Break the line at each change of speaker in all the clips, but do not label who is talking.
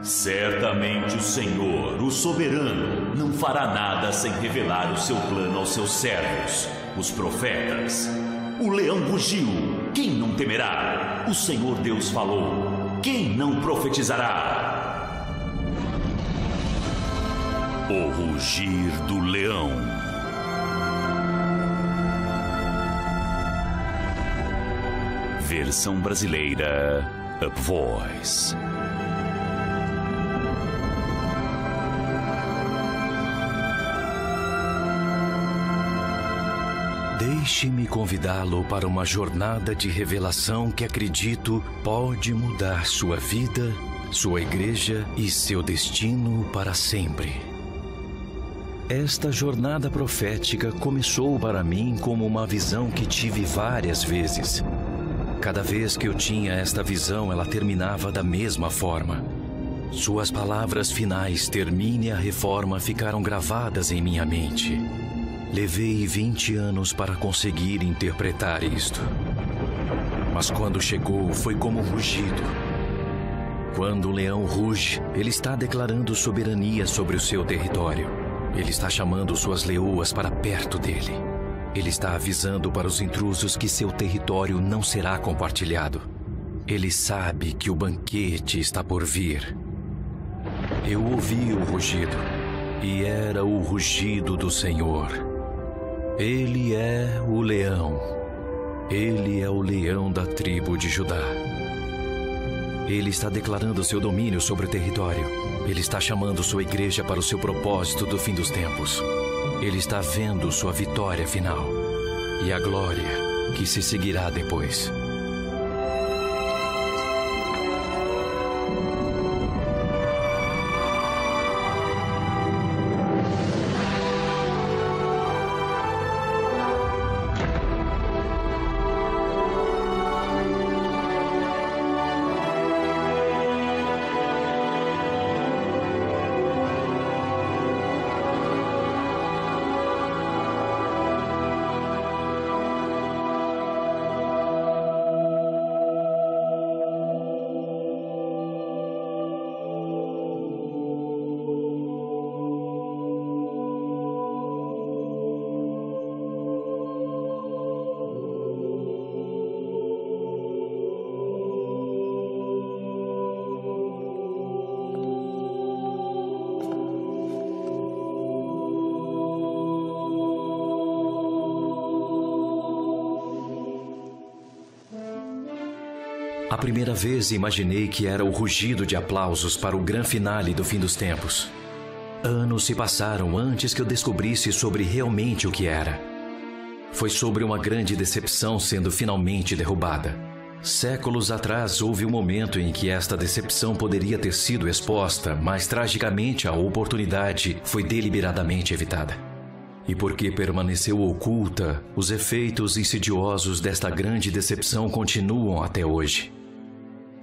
Certamente o Senhor, o soberano, não fará nada sem revelar o seu plano aos seus servos, os profetas. O leão rugiu, quem não temerá? O Senhor Deus falou, quem não profetizará? O rugir do leão. Versão brasileira, Up Voice. Deixe-me convidá-lo para uma jornada de revelação que acredito pode mudar sua vida, sua igreja e seu destino para sempre. Esta jornada profética começou para mim como uma visão que tive várias vezes. Cada vez que eu tinha esta visão, ela terminava da mesma forma. Suas palavras finais, termine a reforma, ficaram gravadas em minha mente. Levei 20 anos para conseguir interpretar isto. Mas quando chegou, foi como um rugido. Quando o leão ruge, ele está declarando soberania sobre o seu território. Ele está chamando suas leoas para perto dele. Ele está avisando para os intrusos que seu território não será compartilhado. Ele sabe que o banquete está por vir. Eu ouvi o rugido, e era o rugido do Senhor. Ele é o leão. Ele é o leão da tribo de Judá. Ele está declarando seu domínio sobre o território. Ele está chamando sua igreja para o seu propósito do fim dos tempos. Ele está vendo sua vitória final e a glória que se seguirá depois. A primeira vez imaginei que era o rugido de aplausos para o grande finale do fim dos tempos. Anos se passaram antes que eu descobrisse sobre realmente o que era. Foi sobre uma grande decepção sendo finalmente derrubada. Séculos atrás houve um momento em que esta decepção poderia ter sido exposta, mas tragicamente a oportunidade foi deliberadamente evitada. E porque permaneceu oculta, os efeitos insidiosos desta grande decepção continuam até hoje.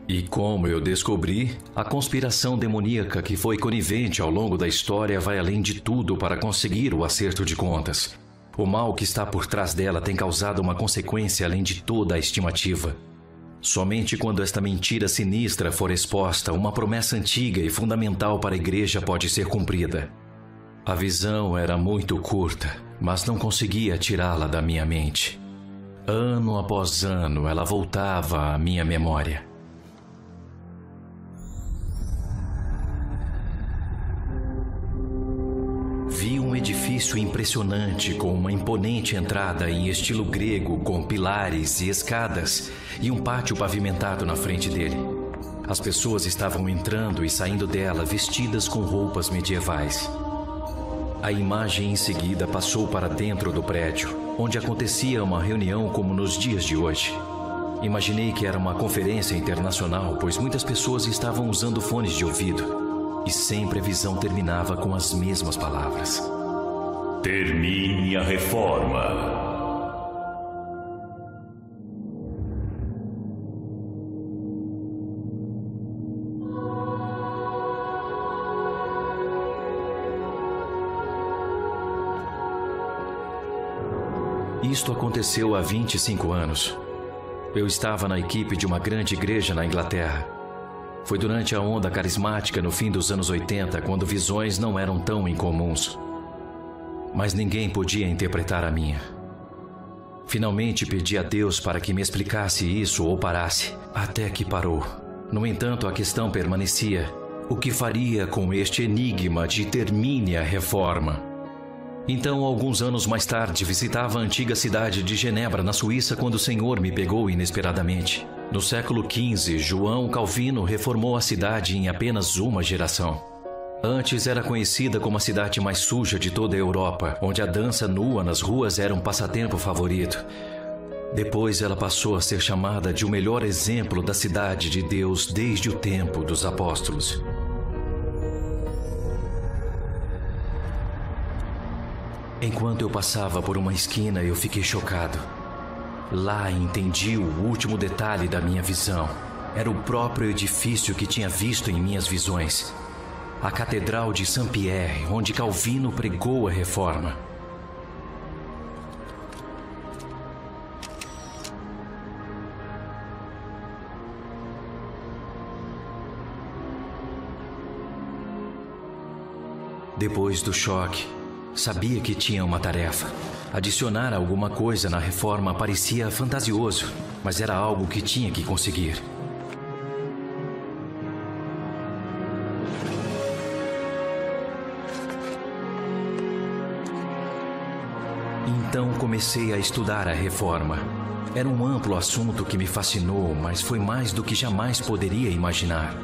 E como eu descobri, a conspiração demoníaca que foi conivente ao longo da história vai além de tudo para conseguir o acerto de contas. O mal que está por trás dela tem causado uma consequência além de toda a estimativa. Somente quando esta mentira sinistra for exposta, uma promessa antiga e fundamental para a igreja pode ser cumprida. A visão era muito curta, mas não conseguia tirá-la da minha mente. Ano após ano, ela voltava à minha memória. Vi um edifício impressionante com uma imponente entrada em estilo grego com pilares e escadas e um pátio pavimentado na frente dele. As pessoas estavam entrando e saindo dela vestidas com roupas medievais. A imagem em seguida passou para dentro do prédio, onde acontecia uma reunião como nos dias de hoje. Imaginei que era uma conferência internacional, pois muitas pessoas estavam usando fones de ouvido. E sempre a visão terminava com as mesmas palavras: termine a reforma. Isto aconteceu há 25 anos. Eu estava na equipe de uma grande igreja na Inglaterra. Foi durante a onda carismática no fim dos anos 80, quando visões não eram tão incomuns. Mas ninguém podia interpretar a minha. Finalmente pedi a Deus para que me explicasse isso ou parasse, até que parou. No entanto, a questão permanecia: o que faria com este enigma de termine a reforma? Então, alguns anos mais tarde, visitava a antiga cidade de Genebra, na Suíça, quando o Senhor me pegou inesperadamente. No século XV, João Calvino reformou a cidade em apenas uma geração. Antes era conhecida como a cidade mais suja de toda a Europa, onde a dança nua nas ruas era um passatempo favorito. Depois ela passou a ser chamada de o melhor exemplo da cidade de Deus desde o tempo dos apóstolos. Enquanto eu passava por uma esquina, eu fiquei chocado. Lá entendi o último detalhe da minha visão. Era o próprio edifício que tinha visto em minhas visões. A Catedral de Saint-Pierre, onde Calvino pregou a reforma. Depois do choque, sabia que tinha uma tarefa. Adicionar alguma coisa na reforma parecia fantasioso, mas era algo que tinha que conseguir. Então comecei a estudar a reforma. Era um amplo assunto que me fascinou, mas foi mais do que jamais poderia imaginar.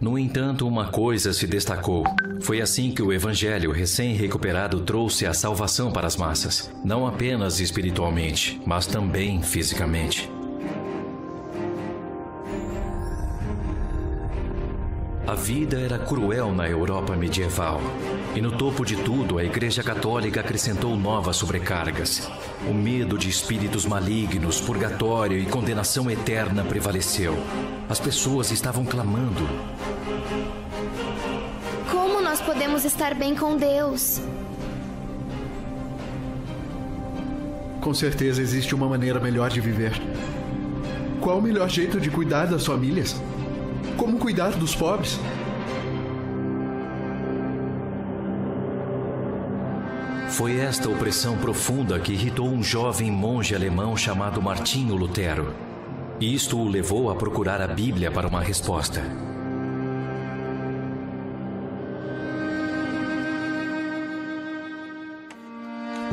No entanto, uma coisa se destacou. Foi assim que o Evangelho recém-recuperado trouxe a salvação para as massas, não apenas espiritualmente, mas também fisicamente. A vida era cruel na Europa medieval. E no topo de tudo, a Igreja Católica acrescentou novas sobrecargas. O medo de espíritos malignos, purgatório e condenação eterna prevaleceu. As pessoas estavam clamando:
como nós podemos estar bem com Deus?
Com certeza existe uma maneira melhor de viver. Qual o melhor jeito de cuidar das famílias? Como cuidar dos pobres?
Foi esta opressão profunda que irritou um jovem monge alemão chamado Martinho Lutero. Isto o levou a procurar a Bíblia para uma resposta.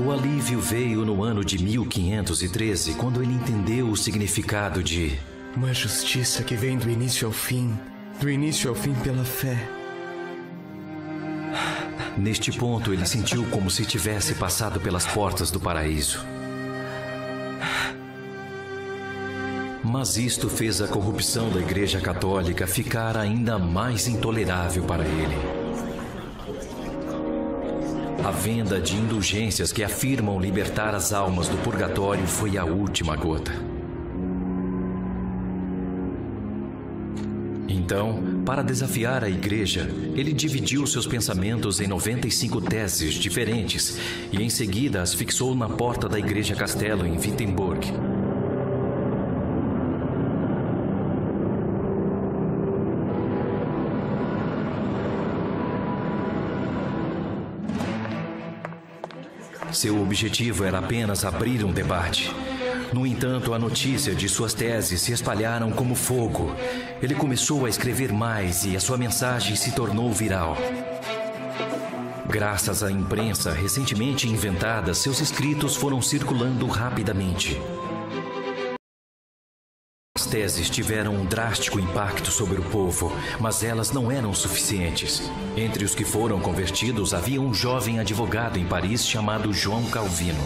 O alívio veio no ano de 1513, quando ele entendeu o significado de
uma justiça que vem do início ao fim pela fé.
Neste ponto, ele sentiu como se tivesse passado pelas portas do paraíso. Mas isto fez a corrupção da Igreja Católica ficar ainda mais intolerável para ele. A venda de indulgências que afirmam libertar as almas do purgatório foi a última gota. Então, para desafiar a Igreja, ele dividiu seus pensamentos em 95 teses diferentes e em seguida as fixou na porta da Igreja Castelo em Wittenberg. Seu objetivo era apenas abrir um debate. No entanto, a notícia de suas teses se espalharam como fogo. Ele começou a escrever mais e a sua mensagem se tornou viral. Graças à imprensa recentemente inventada, seus escritos foram circulando rapidamente. As teses tiveram um drástico impacto sobre o povo, mas elas não eram suficientes. Entre os que foram convertidos havia um jovem advogado em Paris chamado João Calvino.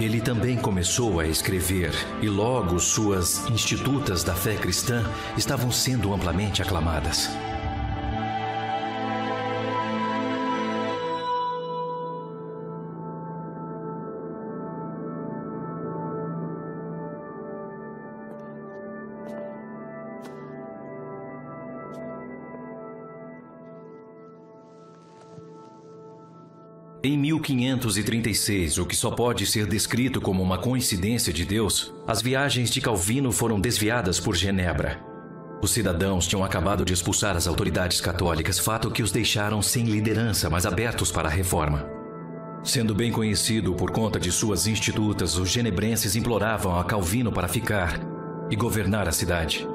Ele também começou a escrever, e logo suas Institutas da Fé Cristã estavam sendo amplamente aclamadas. Em 1536, o que só pode ser descrito como uma coincidência de Deus, as viagens de Calvino foram desviadas por Genebra. Os cidadãos tinham acabado de expulsar as autoridades católicas, fato que os deixaram sem liderança, mas abertos para a reforma. Sendo bem conhecido por conta de suas institutas, os genebrenses imploravam a Calvino para ficar e governar a cidade.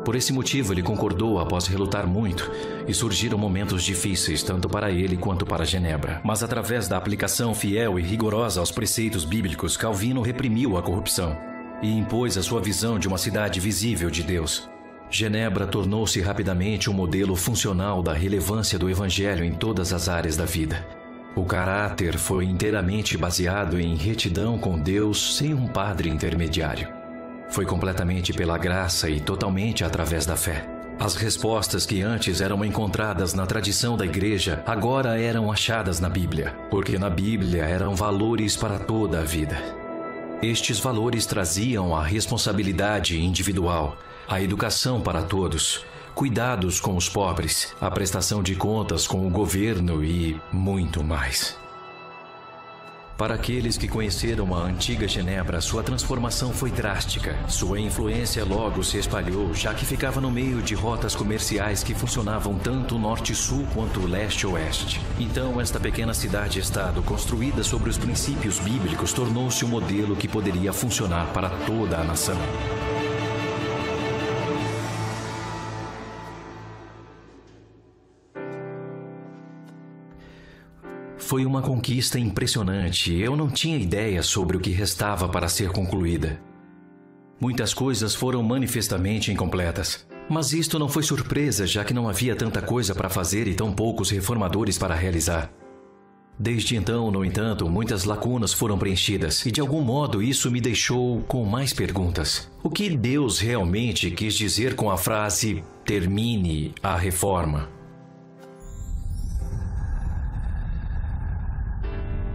Por esse motivo, ele concordou após relutar muito, e surgiram momentos difíceis, tanto para ele quanto para Genebra. Mas através da aplicação fiel e rigorosa aos preceitos bíblicos, Calvino reprimiu a corrupção e impôs a sua visão de uma cidade visível de Deus. Genebra tornou-se rapidamente um modelo funcional da relevância do Evangelho em todas as áreas da vida. O caráter foi inteiramente baseado em retidão com Deus, sem um padre intermediário. Foi completamente pela graça e totalmente através da fé. As respostas que antes eram encontradas na tradição da igreja, agora eram achadas na Bíblia, porque na Bíblia eram valores para toda a vida. Estes valores traziam a responsabilidade individual, a educação para todos, cuidados com os pobres, a prestação de contas com o governo e muito mais. Para aqueles que conheceram a antiga Genebra, sua transformação foi drástica. Sua influência logo se espalhou, já que ficava no meio de rotas comerciais que funcionavam tanto norte-sul quanto leste-oeste. Então, esta pequena cidade-estado, construída sobre os princípios bíblicos, tornou-se um modelo que poderia funcionar para toda a nação. Foi uma conquista impressionante. Eu não tinha ideia sobre o que restava para ser concluída. Muitas coisas foram manifestamente incompletas. Mas isto não foi surpresa, já que não havia tanta coisa para fazer e tão poucos reformadores para realizar. Desde então, no entanto, muitas lacunas foram preenchidas, e de algum modo isso me deixou com mais perguntas. O que Deus realmente quis dizer com a frase "termine a reforma"?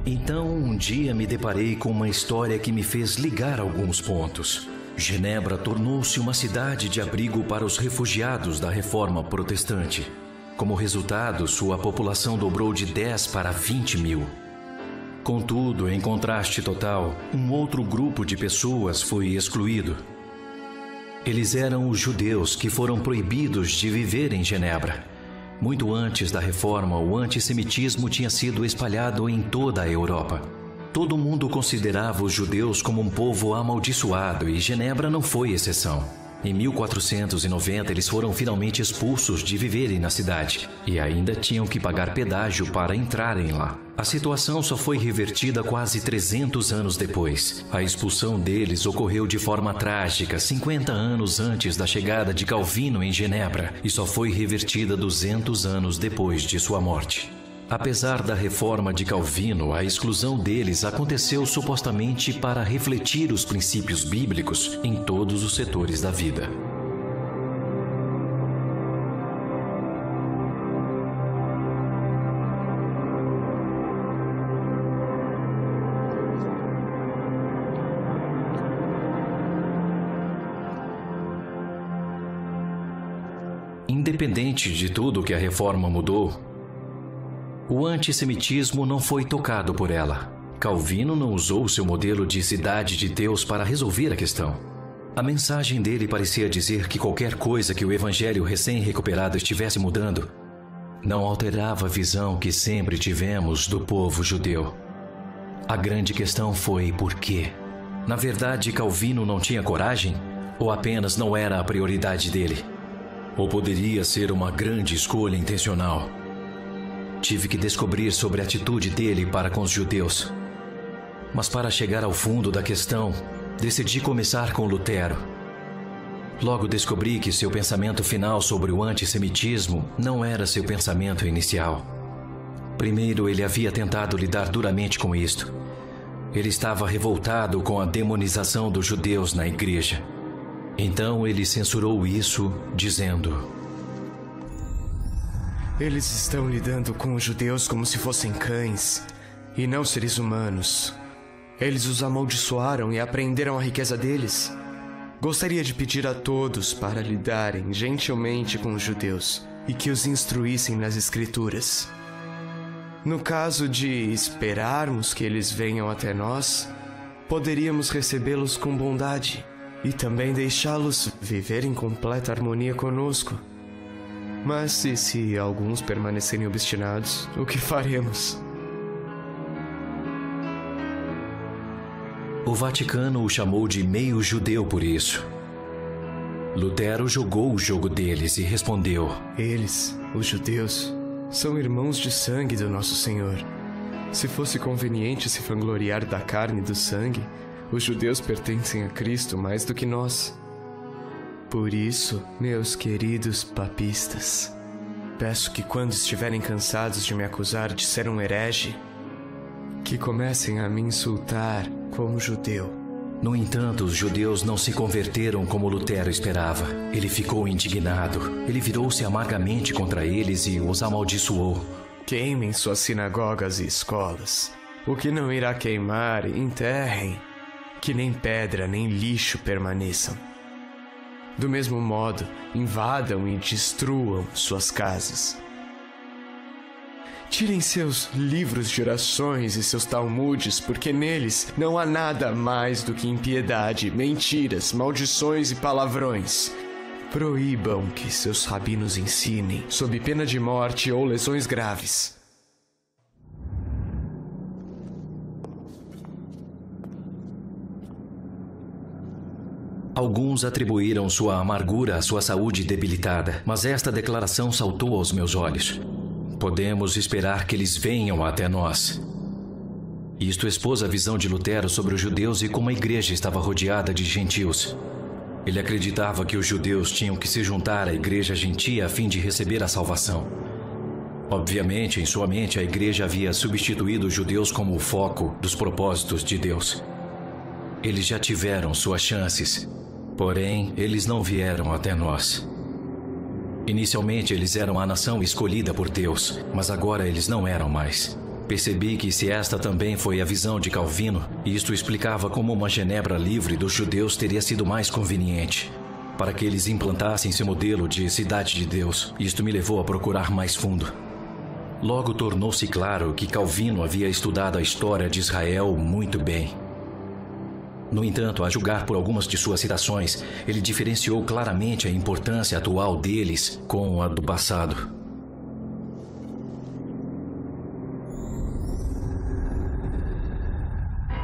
Então, um dia me deparei com uma história que me fez ligar alguns pontos. Genebra tornou-se uma cidade de abrigo para os refugiados da Reforma Protestante. Como resultado, sua população dobrou de 10 para 20 mil. Contudo, em contraste total, um outro grupo de pessoas foi excluído. Eles eram os judeus que foram proibidos de viver em Genebra. Muito antes da reforma, o antissemitismo tinha sido espalhado em toda a Europa. Todo mundo considerava os judeus como um povo amaldiçoado e Genebra não foi exceção. Em 1490, eles foram finalmente expulsos de viverem na cidade e ainda tinham que pagar pedágio para entrarem lá. A situação só foi revertida quase 300 anos depois. A expulsão deles ocorreu de forma trágica 50 anos antes da chegada de Calvino em Genebra e só foi revertida 200 anos depois de sua morte. Apesar da reforma de Calvino, a exclusão deles aconteceu supostamente para refletir os princípios bíblicos em todos os setores da vida. Independente de tudo que a reforma mudou, o antissemitismo não foi tocado por ela. Calvino não usou seu modelo de cidade de Deus para resolver a questão. A mensagem dele parecia dizer que qualquer coisa que o evangelho recém-recuperado estivesse mudando não alterava a visão que sempre tivemos do povo judeu. A grande questão foi por quê? Na verdade, Calvino não tinha coragem? Ou apenas não era a prioridade dele? Ou poderia ser uma grande escolha intencional? Tive que descobrir sobre a atitude dele para com os judeus. Mas para chegar ao fundo da questão, decidi começar com Lutero. Logo descobri que seu pensamento final sobre o antissemitismo não era seu pensamento inicial. Primeiro, ele havia tentado lidar duramente com isto. Ele estava revoltado com a demonização dos judeus na igreja. Então ele censurou isso, dizendo:
eles estão lidando com os judeus como se fossem cães e não seres humanos. Eles os amaldiçoaram e apreenderam a riqueza deles. Gostaria de pedir a todos para lidarem gentilmente com os judeus e que os instruíssem nas Escrituras. No caso de esperarmos que eles venham até nós, poderíamos recebê-los com bondade e também deixá-los viver em completa harmonia conosco. Mas e se alguns permanecerem obstinados, o que faremos?
O Vaticano o chamou de meio judeu por isso. Lutero jogou o jogo deles e respondeu:
Eles, os judeus, são irmãos de sangue do nosso Senhor. Se fosse conveniente se vangloriar da carne e do sangue, os judeus pertencem a Cristo mais do que nós. Por isso, meus queridos papistas, peço que quando estiverem cansados de me acusar de ser um herege, que comecem a me insultar como judeu.
No entanto, os judeus não se converteram como Lutero esperava. Ele ficou indignado. Ele virou-se amargamente contra eles e os amaldiçoou.
Queimem suas sinagogas e escolas. O que não irá queimar, enterrem. Que nem pedra nem lixo permaneçam. Do mesmo modo, invadam e destruam suas casas. Tirem seus livros de orações e seus talmudes, porque neles não há nada mais do que impiedade, mentiras, maldições e palavrões. Proíbam que seus rabinos ensinem, sob pena de morte ou lesões graves.
Alguns atribuíram sua amargura à sua saúde debilitada, mas esta declaração saltou aos meus olhos. Podemos esperar que eles venham até nós. Isto expôs a visão de Lutero sobre os judeus e como a igreja estava rodeada de gentios. Ele acreditava que os judeus tinham que se juntar à igreja gentia a fim de receber a salvação. Obviamente, em sua mente, a igreja havia substituído os judeus como o foco dos propósitos de Deus. Eles já tiveram suas chances, porém, eles não vieram até nós. Inicialmente, eles eram a nação escolhida por Deus, mas agora eles não eram mais. Percebi que se esta também foi a visão de Calvino, isto explicava como uma Genebra livre dos judeus teria sido mais conveniente, para que eles implantassem seu modelo de cidade de Deus. Isto me levou a procurar mais fundo. Logo tornou-se claro que Calvino havia estudado a história de Israel muito bem. No entanto, a julgar por algumas de suas citações, ele diferenciou claramente a importância atual deles com a do passado.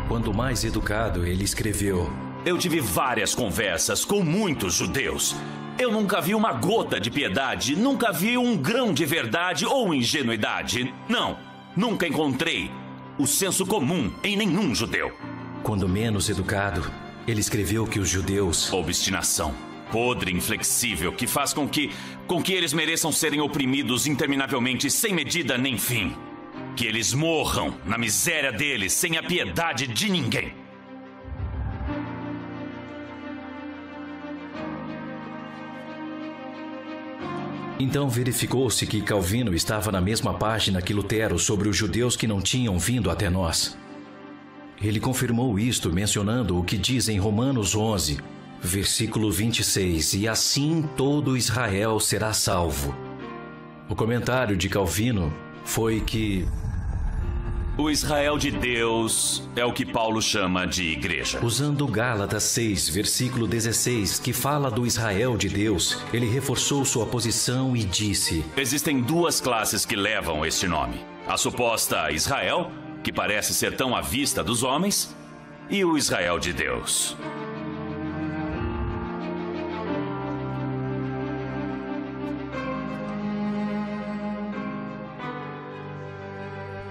Quanto mais educado, ele escreveu:
Eu tive várias conversas com muitos judeus. Eu nunca vi uma gota de piedade, nunca vi um grão de verdade ou ingenuidade. Não, nunca encontrei o senso comum em nenhum judeu.
Quando menos educado, ele escreveu que os judeus...
Obstinação, podre, inflexível, que faz com que eles mereçam serem oprimidos interminavelmente, sem medida nem fim. Que eles morram na miséria deles, sem a piedade de ninguém.
Então verificou-se que Calvino estava na mesma página que Lutero sobre os judeus que não tinham vindo até nós. Ele confirmou isto mencionando o que diz em Romanos 11, versículo 26, e assim todo Israel será salvo. O comentário de Calvino foi que
o Israel de Deus é o que Paulo chama de igreja.
Usando Gálatas 6, versículo 16, que fala do Israel de Deus, ele reforçou sua posição e disse:
Existem duas classes que levam este nome. A suposta Israel, que parece ser tão à vista dos homens, e o Israel de Deus.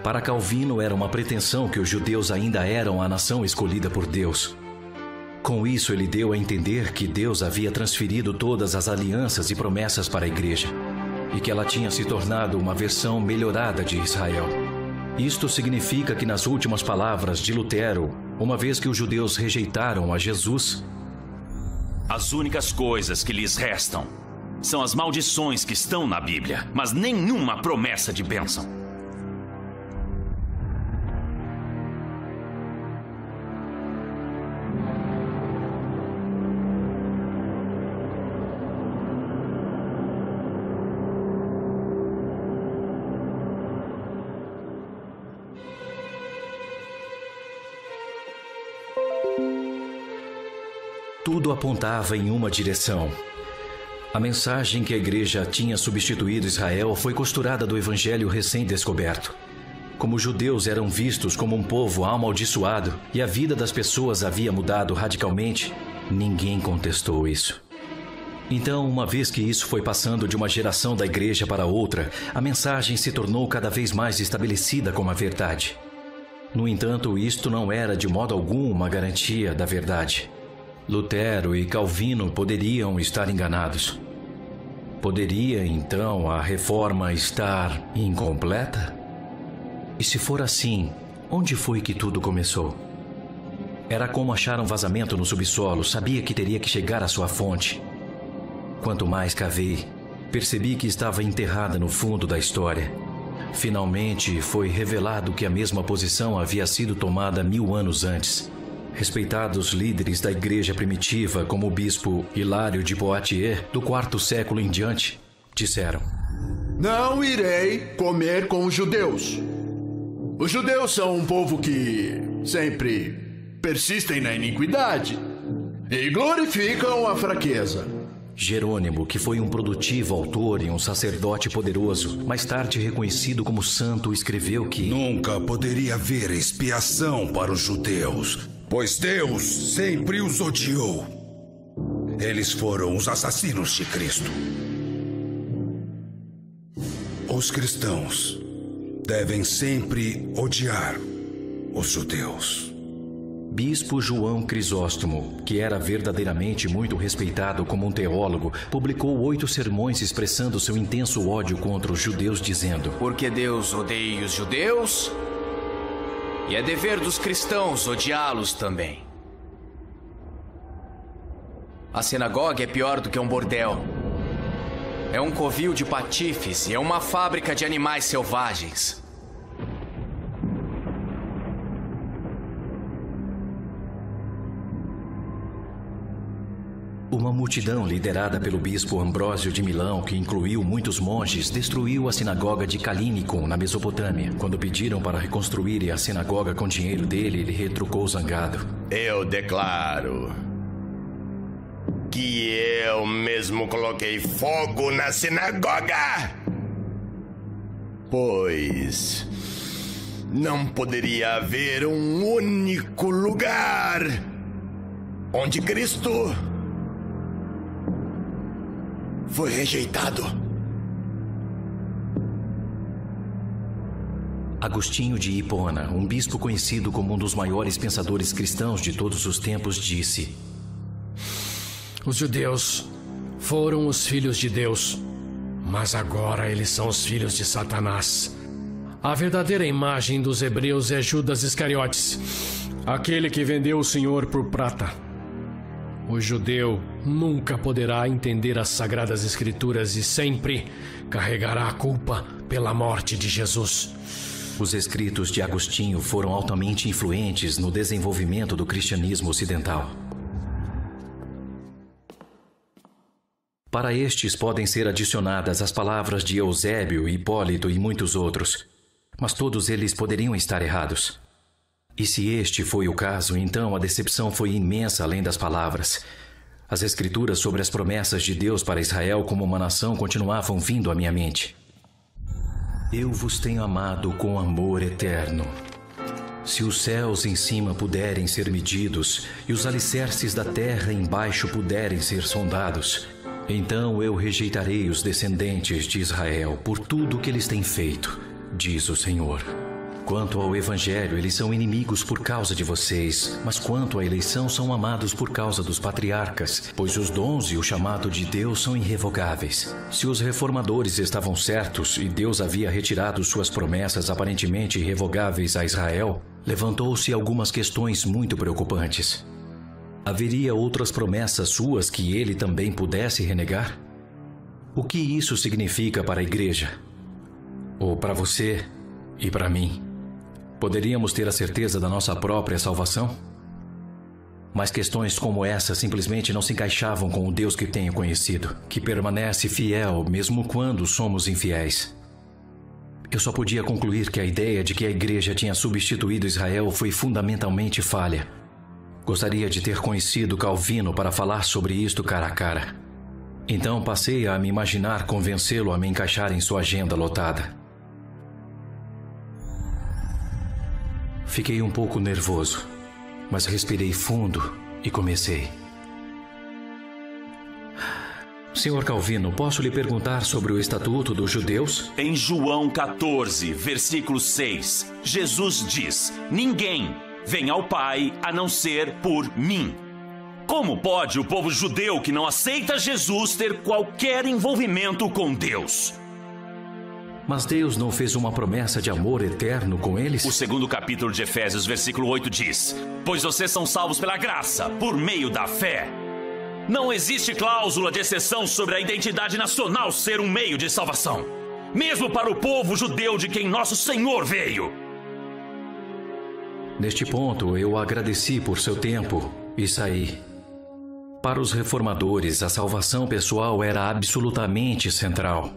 Para Calvino, era uma pretensão que os judeus ainda eram a nação escolhida por Deus. Com isso, ele deu a entender que Deus havia transferido todas as alianças e promessas para a igreja, e que ela tinha se tornado uma versão melhorada de Israel. Isto significa que, nas últimas palavras de Lutero, uma vez que os judeus rejeitaram a Jesus,
as únicas coisas que lhes restam são as maldições que estão na Bíblia, mas nenhuma promessa de bênção.
tudo apontava em uma direção. A mensagem que a igreja tinha substituído Israel foi costurada do evangelho recém-descoberto. Como os judeus eram vistos como um povo amaldiçoado e a vida das pessoas havia mudado radicalmente, ninguém contestou isso. Então, uma vez que isso foi passando de uma geração da igreja para outra, a mensagem se tornou cada vez mais estabelecida como a verdade. No entanto, isto não era de modo algum uma garantia da verdade. Lutero e Calvino poderiam estar enganados. Poderia, então, a reforma estar incompleta? E se for assim, onde foi que tudo começou? Era como achar um vazamento no subsolo, sabia que teria que chegar à sua fonte. Quanto mais cavei, percebi que estava enterrada no fundo da história. Finalmente foi revelado que a mesma posição havia sido tomada 1000 anos antes. Respeitados líderes da igreja primitiva, como o bispo Hilário de Poitiers, do 4º século em diante, disseram:
Não irei comer com os judeus. Os judeus são um povo que sempre persistem na iniquidade e glorificam a fraqueza.
Jerônimo, que foi um produtivo autor e um sacerdote poderoso, mais tarde reconhecido como santo, escreveu que
nunca poderia haver expiação para os judeus, pois Deus sempre os odiou. Eles foram os assassinos de Cristo. Os cristãos devem sempre odiar os judeus.
Bispo João Crisóstomo, que era verdadeiramente muito respeitado como um teólogo, publicou 8 sermões expressando seu intenso ódio contra os judeus, dizendo:
Porque Deus odeia os judeus, e é dever dos cristãos odiá-los também. A sinagoga é pior do que um bordel. É um covil de patifes e é uma fábrica de animais selvagens.
Uma multidão liderada pelo bispo Ambrósio de Milão, que incluiu muitos monges, destruiu a sinagoga de Calínicum, na Mesopotâmia. Quando pediram para reconstruírem a sinagoga com dinheiro dele, ele retrucou zangado:
Eu declaro que eu mesmo coloquei fogo na sinagoga, pois não poderia haver um único lugar onde Cristo foi rejeitado.
Agostinho de Hipona, um bispo conhecido como um dos maiores pensadores cristãos de todos os tempos, disse:
Os judeus foram os filhos de Deus, mas agora eles são os filhos de Satanás. A verdadeira imagem dos hebreus é Judas Iscariotes, aquele que vendeu o Senhor por prata. O judeu nunca poderá entender as Sagradas Escrituras e sempre carregará a culpa pela morte de Jesus.
Os escritos de Agostinho foram altamente influentes no desenvolvimento do cristianismo ocidental. Para estes podem ser adicionadas as palavras de Eusébio, Hipólito e muitos outros, mas todos eles poderiam estar errados. E se este foi o caso, então a decepção foi imensa além das palavras. As escrituras sobre as promessas de Deus para Israel como uma nação continuavam vindo à minha mente. Eu vos tenho amado com amor eterno. Se os céus em cima puderem ser medidos e os alicerces da terra embaixo puderem ser sondados, então eu rejeitarei os descendentes de Israel por tudo que eles têm feito, diz o Senhor. Quanto ao Evangelho, eles são inimigos por causa de vocês, mas quanto à eleição, são amados por causa dos patriarcas, pois os dons e o chamado de Deus são irrevogáveis. Se os reformadores estavam certos e Deus havia retirado suas promessas aparentemente irrevogáveis a Israel, levantou-se algumas questões muito preocupantes. Haveria outras promessas suas que ele também pudesse renegar? O que isso significa para a igreja? Ou para você e para mim? Poderíamos ter a certeza da nossa própria salvação? Mas questões como essa simplesmente não se encaixavam com o Deus que tenho conhecido, que permanece fiel mesmo quando somos infiéis. Eu só podia concluir que a ideia de que a igreja tinha substituído Israel foi fundamentalmente falha. Gostaria de ter conhecido Calvino para falar sobre isto cara a cara. Então passei a me imaginar convencê-lo a me encaixar em sua agenda lotada. Fiquei um pouco nervoso, mas respirei fundo e comecei. Senhor Calvino, posso lhe perguntar sobre o Estatuto dos Judeus?
Em João 14, versículo 6, Jesus diz: ninguém vem ao Pai a não ser por mim. Como pode o povo judeu que não aceita Jesus ter qualquer envolvimento com Deus?
Mas Deus não fez uma promessa de amor eterno com eles?
O segundo capítulo de Efésios, versículo 8 diz: pois vocês são salvos pela graça, por meio da fé. Não existe cláusula de exceção sobre a identidade nacional ser um meio de salvação, mesmo para o povo judeu de quem nosso Senhor veio.
Neste ponto, eu agradeci por seu tempo e saí. Para os reformadores, a salvação pessoal era absolutamente central.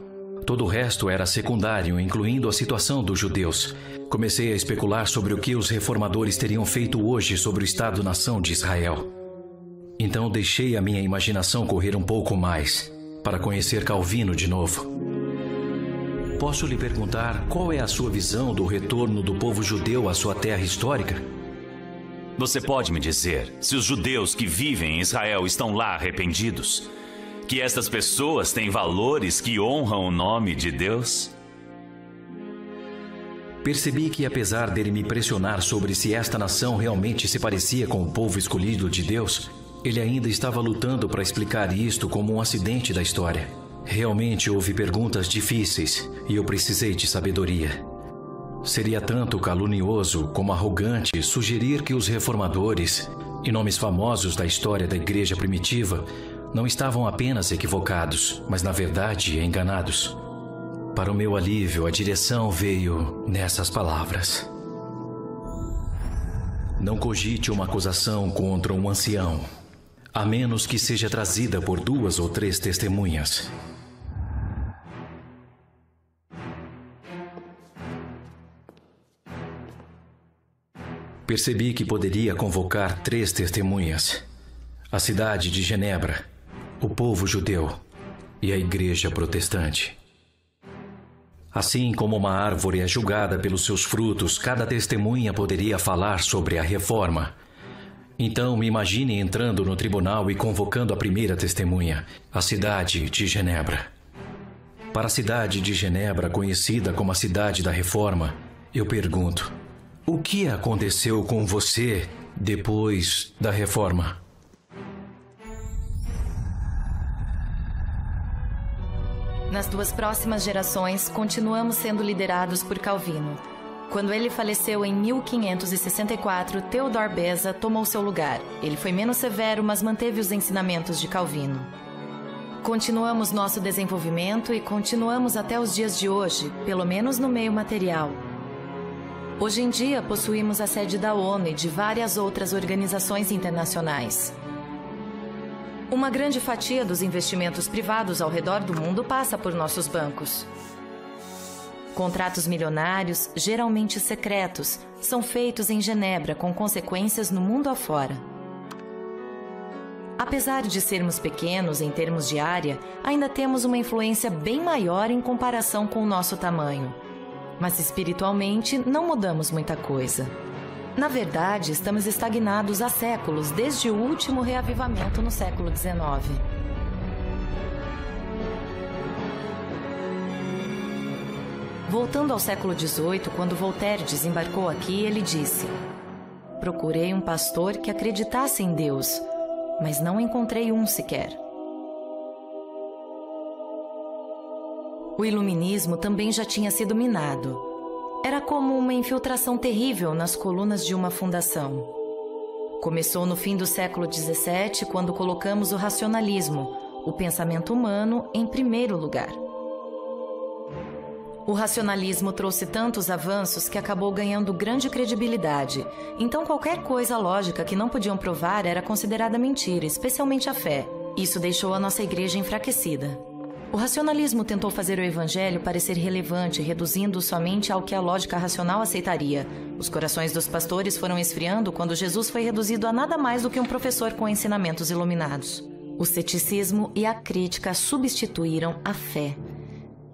Todo o resto era secundário, incluindo a situação dos judeus. Comecei a especular sobre o que os reformadores teriam feito hoje sobre o Estado-nação de Israel. Então deixei a minha imaginação correr um pouco mais, para conhecer Calvino de novo. Posso lhe perguntar qual é a sua visão do retorno do povo judeu à sua terra histórica?
Você pode me dizer se os judeus que vivem em Israel estão lá arrependidos? Que estas pessoas têm valores que honram o nome de Deus?
Percebi que, apesar dele me pressionar sobre se esta nação realmente se parecia com o povo escolhido de Deus, ele ainda estava lutando para explicar isto como um acidente da história. Realmente houve perguntas difíceis e eu precisei de sabedoria. Seria tanto calunioso como arrogante sugerir que os reformadores e nomes famosos da história da igreja primitiva não estavam apenas equivocados, mas na verdade enganados. Para o meu alívio, a direção veio nessas palavras: não cogite uma acusação contra um ancião, a menos que seja trazida por 2 ou 3 testemunhas. Percebi que poderia convocar 3 testemunhas: a cidade de Genebra, o povo judeu e a igreja protestante. Assim como uma árvore é julgada pelos seus frutos, cada testemunha poderia falar sobre a reforma. Então me imagine entrando no tribunal e convocando a primeira testemunha, a cidade de Genebra. Para a cidade de Genebra, conhecida como a cidade da reforma, eu pergunto: o que aconteceu com você depois da reforma?
Nas 2 próximas gerações, continuamos sendo liderados por Calvino. Quando ele faleceu em 1564, Theodor Beza tomou seu lugar. Ele foi menos severo, mas manteve os ensinamentos de Calvino. Continuamos nosso desenvolvimento e continuamos até os dias de hoje, pelo menos no meio material. Hoje em dia, possuímos a sede da ONU e de várias outras organizações internacionais. Uma grande fatia dos investimentos privados ao redor do mundo passa por nossos bancos. Contratos milionários, geralmente secretos, são feitos em Genebra com consequências no mundo afora. Apesar de sermos pequenos em termos de área, ainda temos uma influência bem maior em comparação com o nosso tamanho. Mas espiritualmente não mudamos muita coisa. Na verdade, estamos estagnados há séculos, desde o último reavivamento no século XIX. Voltando ao século XVIII, quando Voltaire desembarcou aqui, ele disse: procurei um pastor que acreditasse em Deus, mas não encontrei um sequer. O iluminismo também já tinha sido minado. Era como uma infiltração terrível nas colunas de uma fundação. Começou no fim do século XVII, quando colocamos o racionalismo, o pensamento humano, em primeiro lugar. O racionalismo trouxe tantos avanços que acabou ganhando grande credibilidade. Então qualquer coisa lógica que não podiam provar era considerada mentira, especialmente a fé. Isso deixou a nossa igreja enfraquecida. O racionalismo tentou fazer o evangelho parecer relevante, reduzindo-o somente ao que a lógica racional aceitaria. Os corações dos pastores foram esfriando quando Jesus foi reduzido a nada mais do que um professor com ensinamentos iluminados. O ceticismo e a crítica substituíram a fé.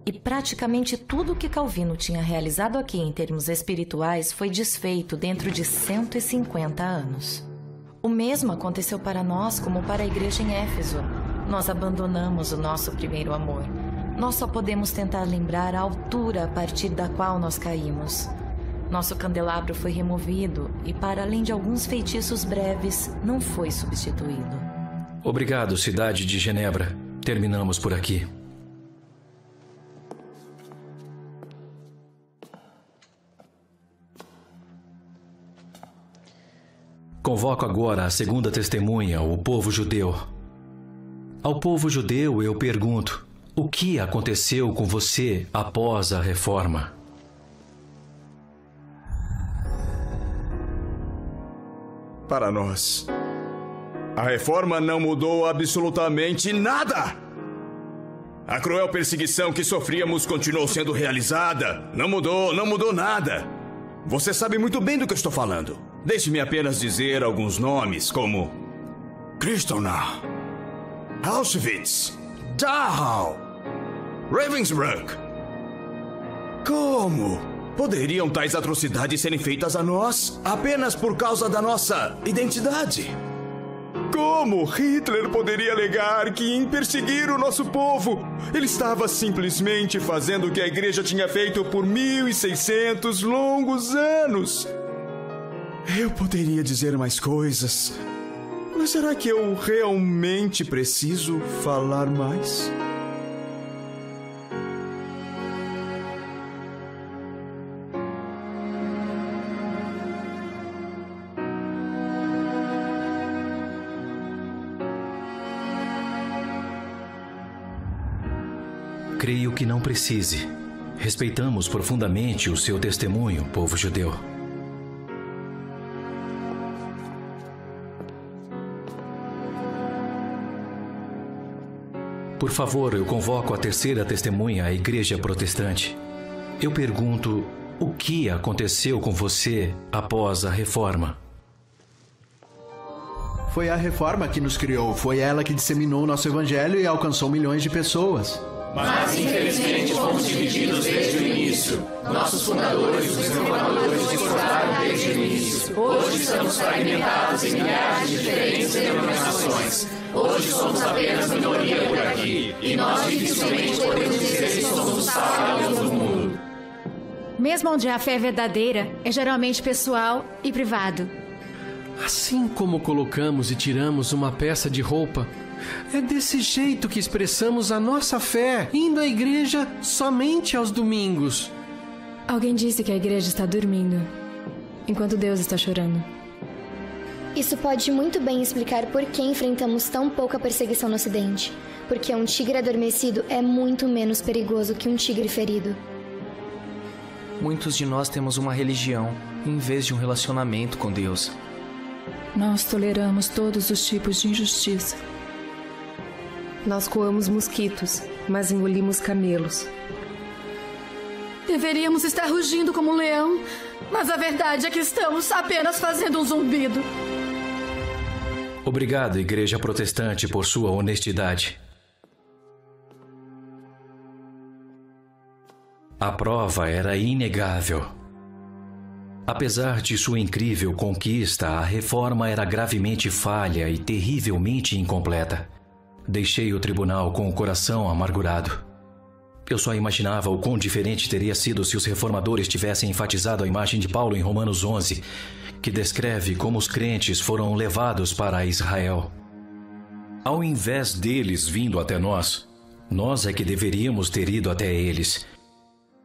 E praticamente tudo o que Calvino tinha realizado aqui em termos espirituais foi desfeito dentro de 150 anos. O mesmo aconteceu para nós como para a igreja em Éfeso. Nós abandonamos o nosso primeiro amor. Nós só podemos tentar lembrar a altura a partir da qual nós caímos. Nosso candelabro foi removido e, para além de alguns feitiços breves, não foi substituído.
Obrigado, cidade de Genebra. Terminamos por aqui. Convoco agora a segunda testemunha, o povo judeu. Ao povo judeu eu pergunto: o que aconteceu com você após a reforma?
Para nós, a reforma não mudou absolutamente nada. A cruel perseguição que sofríamos continuou sendo realizada. Não mudou nada. Você sabe muito bem do que eu estou falando. Deixe-me apenas dizer alguns nomes, como Kristallnacht, Auschwitz, Dachau, Ravensbrück. Como poderiam tais atrocidades serem feitas a nós apenas por causa da nossa identidade? Como Hitler poderia alegar que em perseguir o nosso povo, ele estava simplesmente fazendo o que a igreja tinha feito por 1600 longos anos? Eu poderia dizer mais coisas, mas será que eu realmente preciso falar mais?
Creio que não precise. Respeitamos profundamente o seu testemunho, povo judeu. Por favor, eu convoco a terceira testemunha, a Igreja Protestante. Eu pergunto: o que aconteceu com você após a reforma?
Foi a reforma que nos criou, foi ela que disseminou o nosso evangelho e alcançou milhões de pessoas.
Mas, infelizmente, fomos divididos desde o início. Nossos fundadores, os reformadores, discordaram desde o início. Hoje estamos fragmentados em milhares de diferentes denominações. Hoje somos apenas minoria por aqui. E nós dificilmente podemos dizer que somos o sal e a luz do mundo.
Mesmo onde a fé é verdadeira, é geralmente pessoal e privado.
Assim como colocamos e tiramos uma peça de roupa, é desse jeito que expressamos a nossa fé, indo à igreja somente aos domingos.
Alguém disse que a igreja está dormindo, enquanto Deus está chorando.
Isso pode muito bem explicar por que enfrentamos tão pouca perseguição no Ocidente. Porque um tigre adormecido é muito menos perigoso que um tigre ferido.
Muitos de nós temos uma religião, em vez de um relacionamento com Deus.
Nós toleramos todos os tipos de injustiça.
Nós coamos mosquitos, mas engolimos camelos.
Deveríamos estar rugindo como um leão, mas a verdade é que estamos apenas fazendo um zumbido.
Obrigado, Igreja Protestante, por sua honestidade. A prova era inegável. Apesar de sua incrível conquista, a reforma era gravemente falha e terrivelmente incompleta. Deixei o tribunal com o coração amargurado. Eu só imaginava o quão diferente teria sido se os reformadores tivessem enfatizado a imagem de Paulo em Romanos 11, que descreve como os crentes foram levados para Israel. Ao invés deles vindo até nós, nós é que deveríamos ter ido até eles.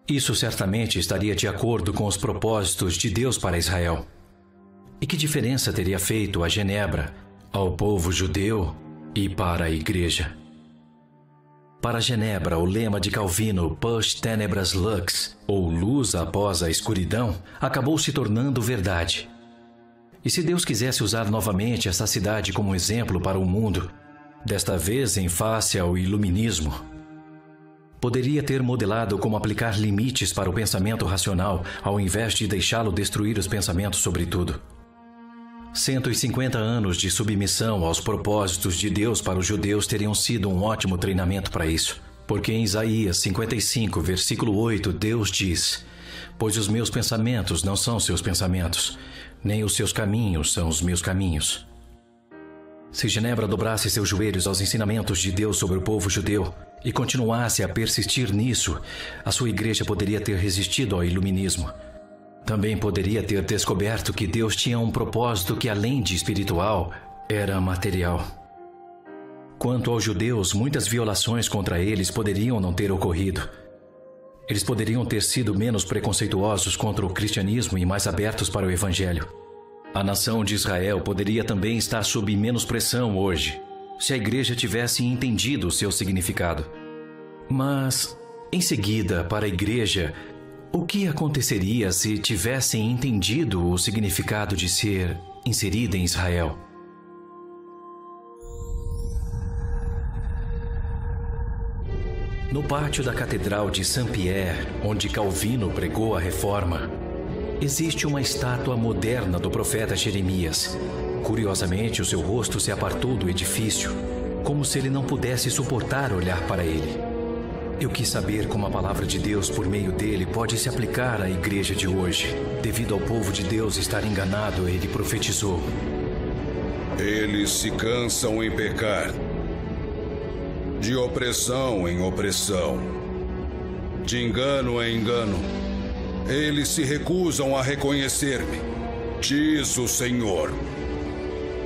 Isso certamente estaria de acordo com os propósitos de Deus para Israel. E que diferença teria feito a Genebra, ao povo judeu e para a igreja? Para Genebra, o lema de Calvino, Post tenebras lux, ou luz após a escuridão, acabou se tornando verdade. E se Deus quisesse usar novamente essa cidade como exemplo para o mundo, desta vez em face ao iluminismo, Poderia ter modelado como aplicar limites para o pensamento racional, ao invés de deixá-lo destruir os pensamentos sobre tudo. 150 anos de submissão aos propósitos de Deus para os judeus teriam sido um ótimo treinamento para isso. Porque em Isaías 55, versículo 8, Deus diz: "Pois os meus pensamentos não são seus pensamentos, nem os seus caminhos são os meus caminhos." Se Genebra dobrasse seus joelhos aos ensinamentos de Deus sobre o povo judeu e continuasse a persistir nisso, a sua igreja poderia ter resistido ao iluminismo. Também poderia ter descoberto que Deus tinha um propósito que, além de espiritual, era material. Quanto aos judeus, muitas violações contra eles poderiam não ter ocorrido. Eles poderiam ter sido menos preconceituosos contra o cristianismo e mais abertos para o evangelho. A nação de Israel poderia também estar sob menos pressão hoje, se a igreja tivesse entendido o seu significado. Mas, em seguida, para a igreja, o que aconteceria se tivessem entendido o significado de ser inserida em Israel? No pátio da Catedral de Saint-Pierre, onde Calvino pregou a Reforma, existe uma estátua moderna do profeta Jeremias. Curiosamente, o seu rosto se apartou do edifício, como se ele não pudesse suportar olhar para ele. Eu quis saber como a palavra de Deus por meio dele pode se aplicar à igreja de hoje. Devido ao povo de Deus estar enganado, ele profetizou:
"Eles se cansam em pecar, de opressão em opressão, de engano em engano. Eles se recusam a reconhecer-me, diz o Senhor."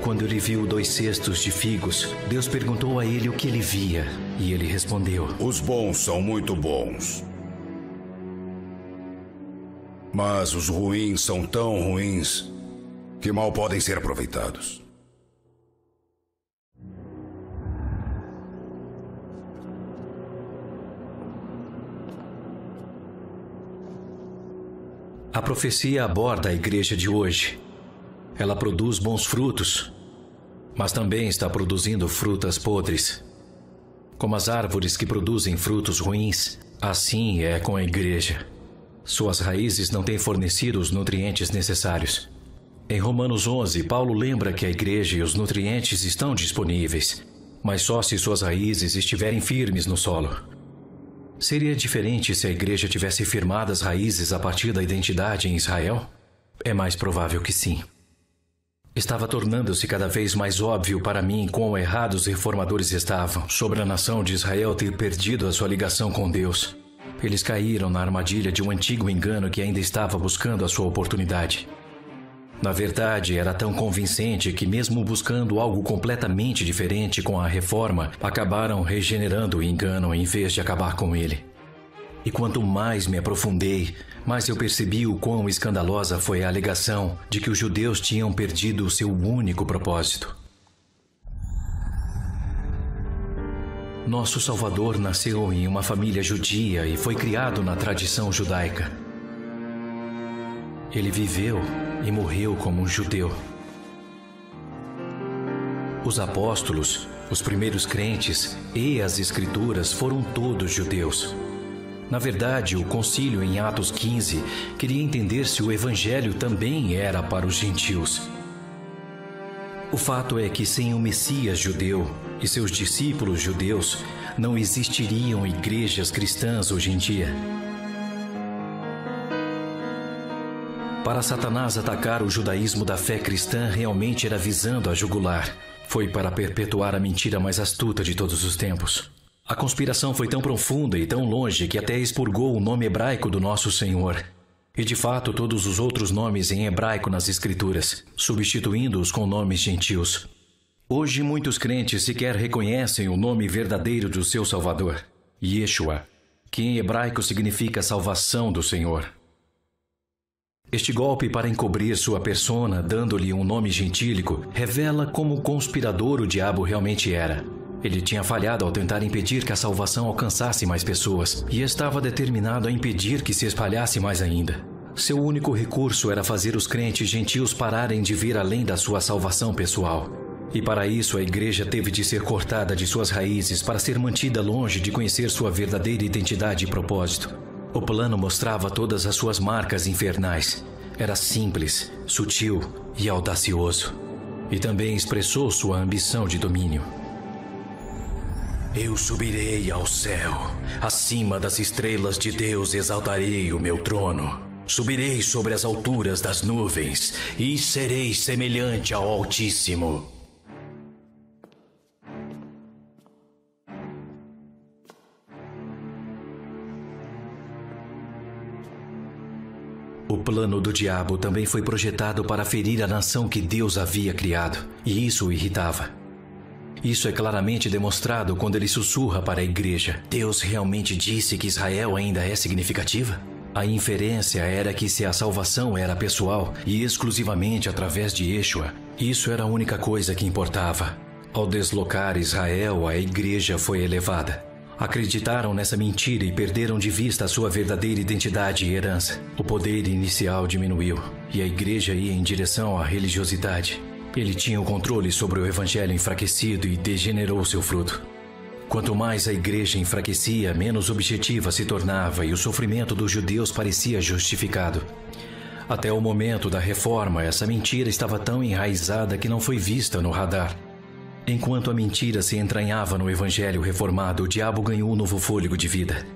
Quando ele viu 2 cestos de figos, Deus perguntou a ele o que ele via, e ele respondeu:
"Os bons são muito bons, mas os ruins são tão ruins que mal podem ser aproveitados."
A profecia aborda a igreja de hoje. Ela produz bons frutos, mas também está produzindo frutas podres. Como as árvores que produzem frutos ruins, assim é com a igreja. Suas raízes não têm fornecido os nutrientes necessários. Em Romanos 11, Paulo lembra que a igreja e os nutrientes estão disponíveis, mas só se suas raízes estiverem firmes no solo. Seria diferente se a igreja tivesse firmadas raízes a partir da identidade em Israel? É mais provável que sim. Estava tornando-se cada vez mais óbvio para mim quão errados os reformadores estavam sobre a nação de Israel ter perdido a sua ligação com Deus. Eles caíram na armadilha de um antigo engano que ainda estava buscando a sua oportunidade. Na verdade, era tão convincente que, mesmo buscando algo completamente diferente com a reforma, acabaram regenerando o engano em vez de acabar com ele. E quanto mais me aprofundei, mais eu percebi o quão escandalosa foi a alegação de que os judeus tinham perdido o seu único propósito. Nosso Salvador nasceu em uma família judia e foi criado na tradição judaica. Ele viveu e morreu como um judeu. Os apóstolos, os primeiros crentes e as Escrituras foram todos judeus. Na verdade, o concílio em Atos 15 queria entender se o evangelho também era para os gentios. O fato é que sem o Messias judeu e seus discípulos judeus, não existiriam igrejas cristãs hoje em dia. Para Satanás atacar o judaísmo da fé cristã realmente era visando a jugular. Foi para perpetuar a mentira mais astuta de todos os tempos. A conspiração foi tão profunda e tão longe que até expurgou o nome hebraico do nosso Senhor. E de fato todos os outros nomes em hebraico nas Escrituras, substituindo-os com nomes gentios. Hoje muitos crentes sequer reconhecem o nome verdadeiro do seu Salvador, Yeshua, que em hebraico significa salvação do Senhor. Este golpe para encobrir sua persona, dando-lhe um nome gentílico, revela como conspirador o diabo realmente era. Ele tinha falhado ao tentar impedir que a salvação alcançasse mais pessoas e estava determinado a impedir que se espalhasse mais ainda. Seu único recurso era fazer os crentes gentios pararem de ver além da sua salvação pessoal. E para isso a igreja teve de ser cortada de suas raízes para ser mantida longe de conhecer sua verdadeira identidade e propósito. O plano mostrava todas as suas marcas infernais. Era simples, sutil e audacioso. E também expressou sua ambição de domínio. Eu subirei ao céu. Acima das estrelas de Deus exaltarei o meu trono. Subirei sobre as alturas das nuvens e serei semelhante ao Altíssimo. O plano do diabo também foi projetado para ferir a nação que Deus havia criado, e isso o irritava. Isso é claramente demonstrado quando ele sussurra para a igreja. Deus realmente disse que Israel ainda é significativa? A inferência era que se a salvação era pessoal e exclusivamente através de Yeshua, isso era a única coisa que importava. Ao deslocar Israel, a igreja foi elevada. Acreditaram nessa mentira e perderam de vista a sua verdadeira identidade e herança. O poder inicial diminuiu e a igreja ia em direção à religiosidade. Ele tinha o controle sobre o evangelho enfraquecido e degenerou seu fruto. Quanto mais a igreja enfraquecia, menos objetiva se tornava e o sofrimento dos judeus parecia justificado. Até o momento da reforma, essa mentira estava tão enraizada que não foi vista no radar. Enquanto a mentira se entranhava no evangelho reformado, o diabo ganhou um novo fôlego de vida.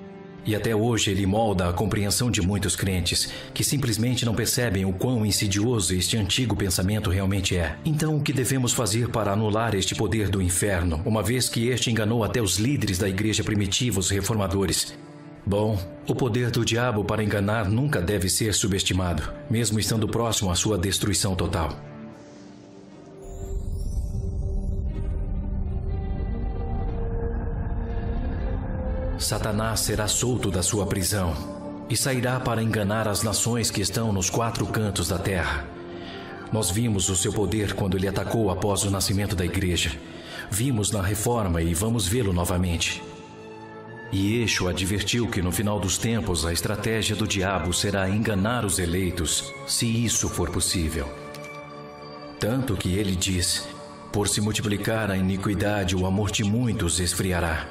E até hoje ele molda a compreensão de muitos crentes, que simplesmente não percebem o quão insidioso este antigo pensamento realmente é. Então, o que devemos fazer para anular este poder do inferno, uma vez que este enganou até os líderes da igreja primitiva, os reformadores? Bom, o poder do diabo para enganar nunca deve ser subestimado, mesmo estando próximo à sua destruição total. Satanás será solto da sua prisão e sairá para enganar as nações que estão nos 4 cantos da terra. Nós vimos o seu poder quando ele atacou após o nascimento da igreja. Vimos na reforma e vamos vê-lo novamente. E Yeshua advertiu que no final dos tempos a estratégia do diabo será enganar os eleitos, se isso for possível. Tanto que ele diz: por se multiplicar a iniquidade, o amor de muitos esfriará.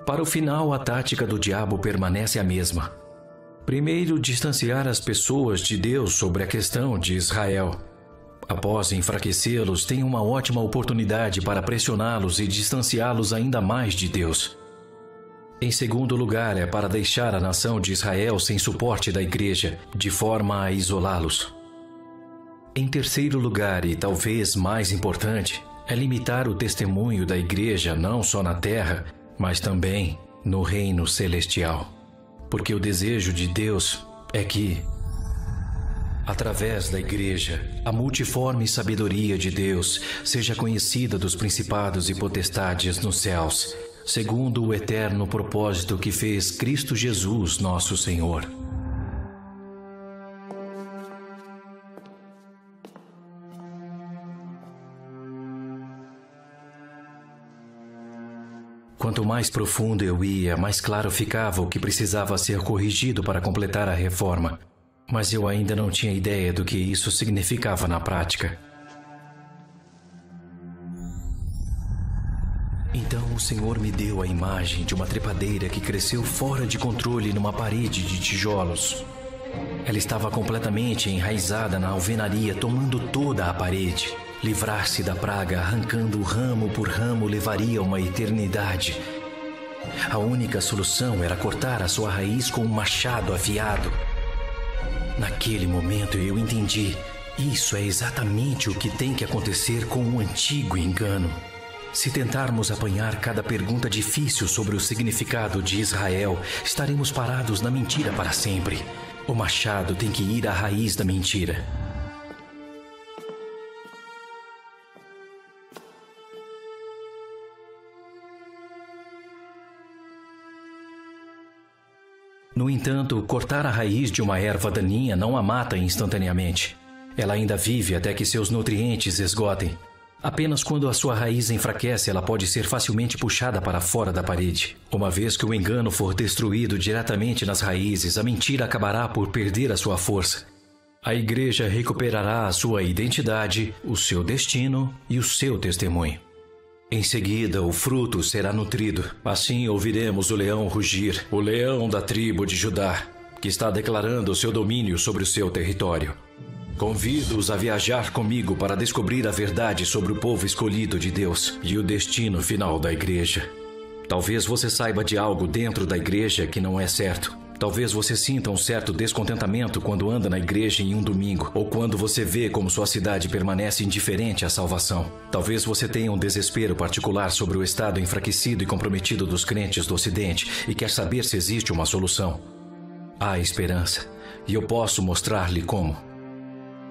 Para o final, a tática do diabo permanece a mesma. Primeiro, distanciar as pessoas de Deus sobre a questão de Israel. Após enfraquecê-los, tem uma ótima oportunidade para pressioná-los e distanciá-los ainda mais de Deus. Em segundo lugar, é para deixar a nação de Israel sem suporte da igreja, de forma a isolá-los. Em terceiro lugar, e talvez mais importante, é limitar o testemunho da igreja não só na terra, mas também no reino celestial. Porque o desejo de Deus é que, através da igreja, a multiforme sabedoria de Deus seja conhecida dos principados e potestades nos céus, segundo o eterno propósito que fez Cristo Jesus, nosso Senhor. Quanto mais profundo eu ia, mais claro ficava o que precisava ser corrigido para completar a reforma. Mas eu ainda não tinha ideia do que isso significava na prática. Então o Senhor me deu a imagem de uma trepadeira que cresceu fora de controle numa parede de tijolos. Ela estava completamente enraizada na alvenaria, tomando toda a parede. Livrar-se da praga, arrancando ramo por ramo, levaria uma eternidade. A única solução era cortar a sua raiz com um machado afiado. Naquele momento eu entendi. Isso é exatamente o que tem que acontecer com o antigo engano. Se tentarmos apanhar cada pergunta difícil sobre o significado de Israel, estaremos parados na mentira para sempre. O machado tem que ir à raiz da mentira. No entanto, cortar a raiz de uma erva daninha não a mata instantaneamente. Ela ainda vive até que seus nutrientes esgotem. Apenas quando a sua raiz enfraquece, ela pode ser facilmente puxada para fora da parede. Uma vez que o engano for destruído diretamente nas raízes, a mentira acabará por perder a sua força. A igreja recuperará a sua identidade, o seu destino e o seu testemunho. Em seguida, o fruto será nutrido. Assim ouviremos o leão rugir, o leão da tribo de Judá, que está declarando o seu domínio sobre o seu território. Convido-os a viajar comigo para descobrir a verdade sobre o povo escolhido de Deus e o destino final da igreja. Talvez você saiba de algo dentro da igreja que não é certo. Talvez você sinta um certo descontentamento quando anda na igreja em um domingo, ou quando você vê como sua cidade permanece indiferente à salvação. Talvez você tenha um desespero particular sobre o estado enfraquecido e comprometido dos crentes do Ocidente e quer saber se existe uma solução. Há esperança, e eu posso mostrar-lhe como.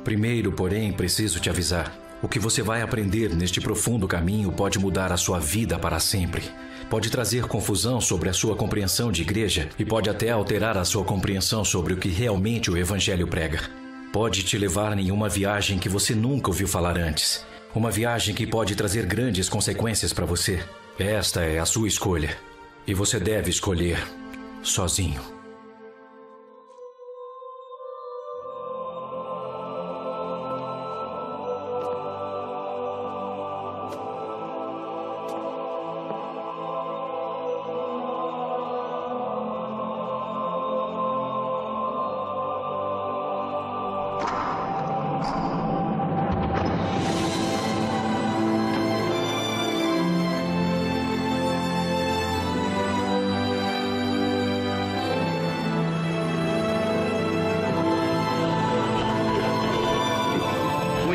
Primeiro, porém, preciso te avisar. O que você vai aprender neste profundo caminho pode mudar a sua vida para sempre. Pode trazer confusão sobre a sua compreensão de igreja e pode até alterar a sua compreensão sobre o que realmente o Evangelho prega. Pode te levar em uma viagem que você nunca ouviu falar antes. Uma viagem que pode trazer grandes consequências para você. Esta é a sua escolha. E você deve escolher sozinho.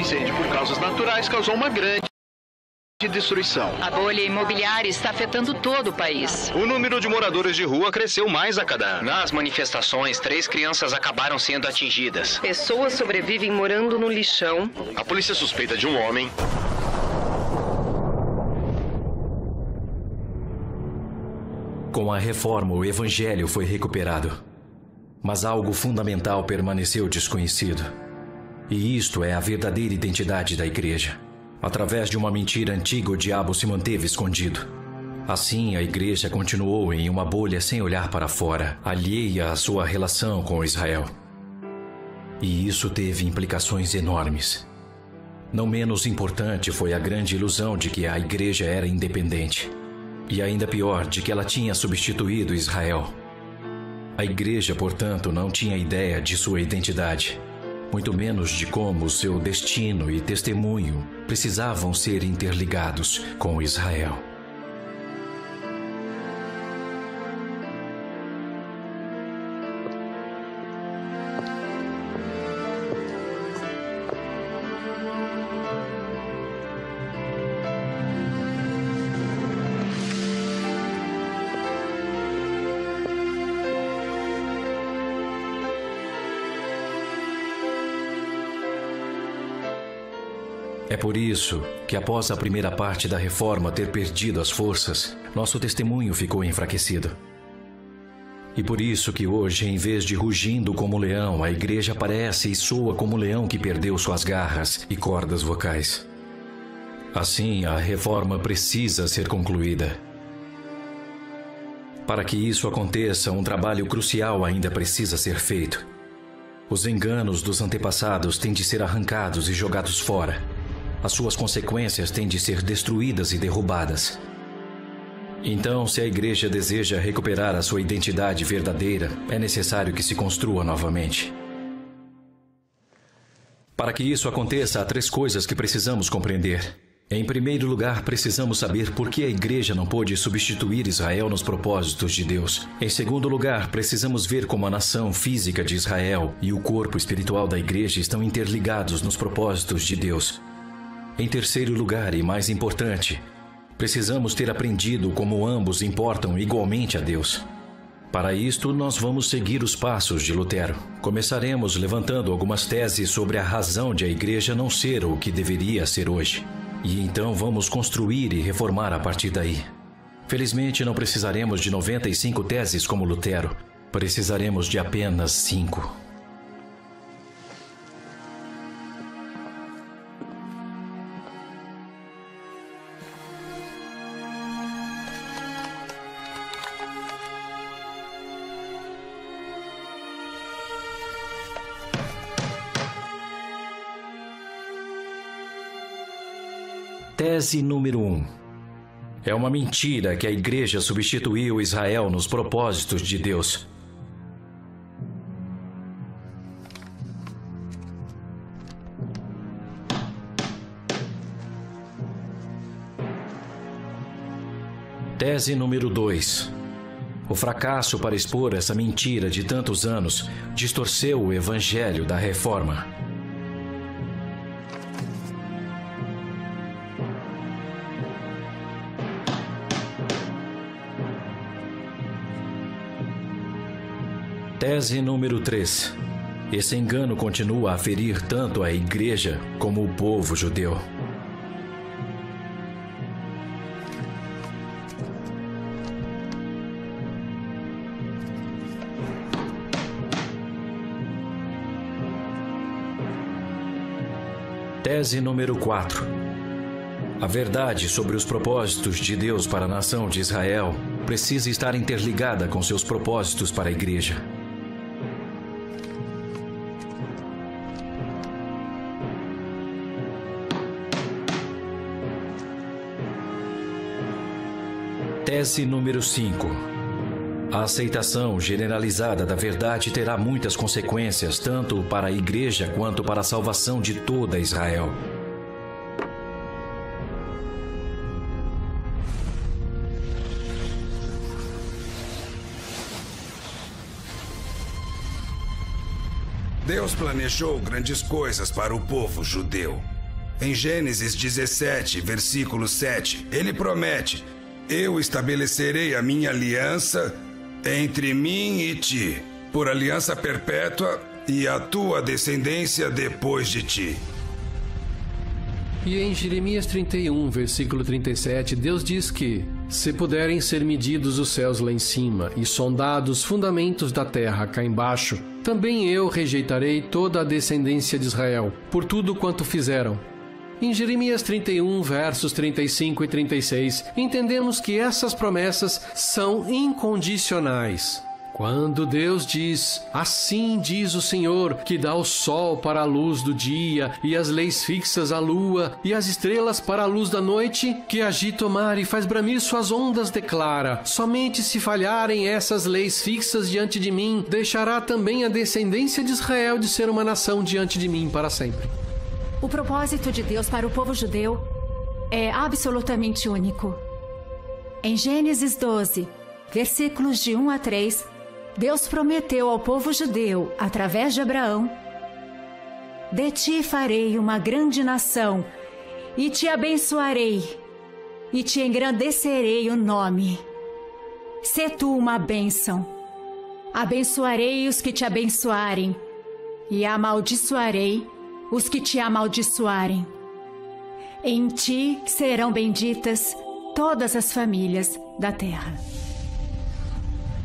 Incêndio por causas naturais causou uma grande destruição.
A bolha imobiliária está afetando todo o país.
O número de moradores de rua cresceu mais a cada ano.
Nas manifestações, 3 crianças acabaram sendo atingidas.
Pessoas sobrevivem morando no lixão.
A polícia suspeita de um homem.
Com a reforma, o Evangelho foi recuperado. Mas algo fundamental permaneceu desconhecido. E isto é a verdadeira identidade da igreja. Através de uma mentira antiga, o diabo se manteve escondido. Assim, a igreja continuou em uma bolha sem olhar para fora, alheia à sua relação com Israel. E isso teve implicações enormes. Não menos importante foi a grande ilusão de que a igreja era independente. E ainda pior, de que ela tinha substituído Israel. A igreja, portanto, não tinha ideia de sua identidade. Muito menos de como seu destino e testemunho precisavam ser interligados com Israel. É por isso que, após a primeira parte da reforma ter perdido as forças, nosso testemunho ficou enfraquecido. E por isso que hoje, em vez de rugindo como leão, a igreja aparece e soa como leão que perdeu suas garras e cordas vocais. Assim, a reforma precisa ser concluída. Para que isso aconteça, um trabalho crucial ainda precisa ser feito. Os enganos dos antepassados têm de ser arrancados e jogados fora. As suas consequências têm de ser destruídas e derrubadas. Então, se a igreja deseja recuperar a sua identidade verdadeira, é necessário que se construa novamente. Para que isso aconteça, há 3 coisas que precisamos compreender. Em primeiro lugar, precisamos saber por que a igreja não pôde substituir Israel nos propósitos de Deus. Em segundo lugar, precisamos ver como a nação física de Israel e o corpo espiritual da igreja estão interligados nos propósitos de Deus. Em terceiro lugar, e mais importante, precisamos ter aprendido como ambos importam igualmente a Deus. Para isto, nós vamos seguir os passos de Lutero. Começaremos levantando algumas teses sobre a razão de a igreja não ser o que deveria ser hoje. E então vamos construir e reformar a partir daí. Felizmente, não precisaremos de 95 teses como Lutero. Precisaremos de apenas 5. Tese número 1. É uma mentira que a Igreja substituiu Israel nos propósitos de Deus. Tese número 2. O fracasso para expor essa mentira de tantos anos distorceu o evangelho da reforma. Tese número 3. Esse engano continua a ferir tanto a Igreja como o povo judeu. Tese número 4. A verdade sobre os propósitos de Deus para a nação de Israel precisa estar interligada com seus propósitos para a Igreja. Tese número 5. A aceitação generalizada da verdade terá muitas consequências, tanto para a Igreja quanto para a salvação de toda Israel.
Deus planejou grandes coisas para o povo judeu. Em Gênesis 17, versículo 7, ele promete: eu estabelecerei a minha aliança entre mim e ti, por aliança perpétua, e a tua descendência depois de ti.
E em Jeremias 31, versículo 37, Deus diz que: se puderem ser medidos os céus lá em cima e sondados os fundamentos da terra cá embaixo, também eu rejeitarei toda a descendência de Israel, por tudo quanto fizeram. Em Jeremias 31, versos 35 e 36, entendemos que essas promessas são incondicionais. Quando Deus diz: assim diz o Senhor, que dá o sol para a luz do dia, e as leis fixas à lua, e as estrelas para a luz da noite, que agita o mar e faz bramir suas ondas, declara: somente se falharem essas leis fixas diante de mim, deixará também a descendência de Israel de ser uma nação diante de mim para sempre.
O propósito de Deus para o povo judeu é absolutamente único. Em Gênesis 12, versículos de 1 a 3, Deus prometeu ao povo judeu, através de Abraão: de ti farei uma grande nação, e te abençoarei, e te engrandecerei o nome. Sê tu uma bênção. Abençoarei os que te abençoarem, e amaldiçoarei os que te amaldiçoarem. Em ti serão benditas todas as famílias da terra.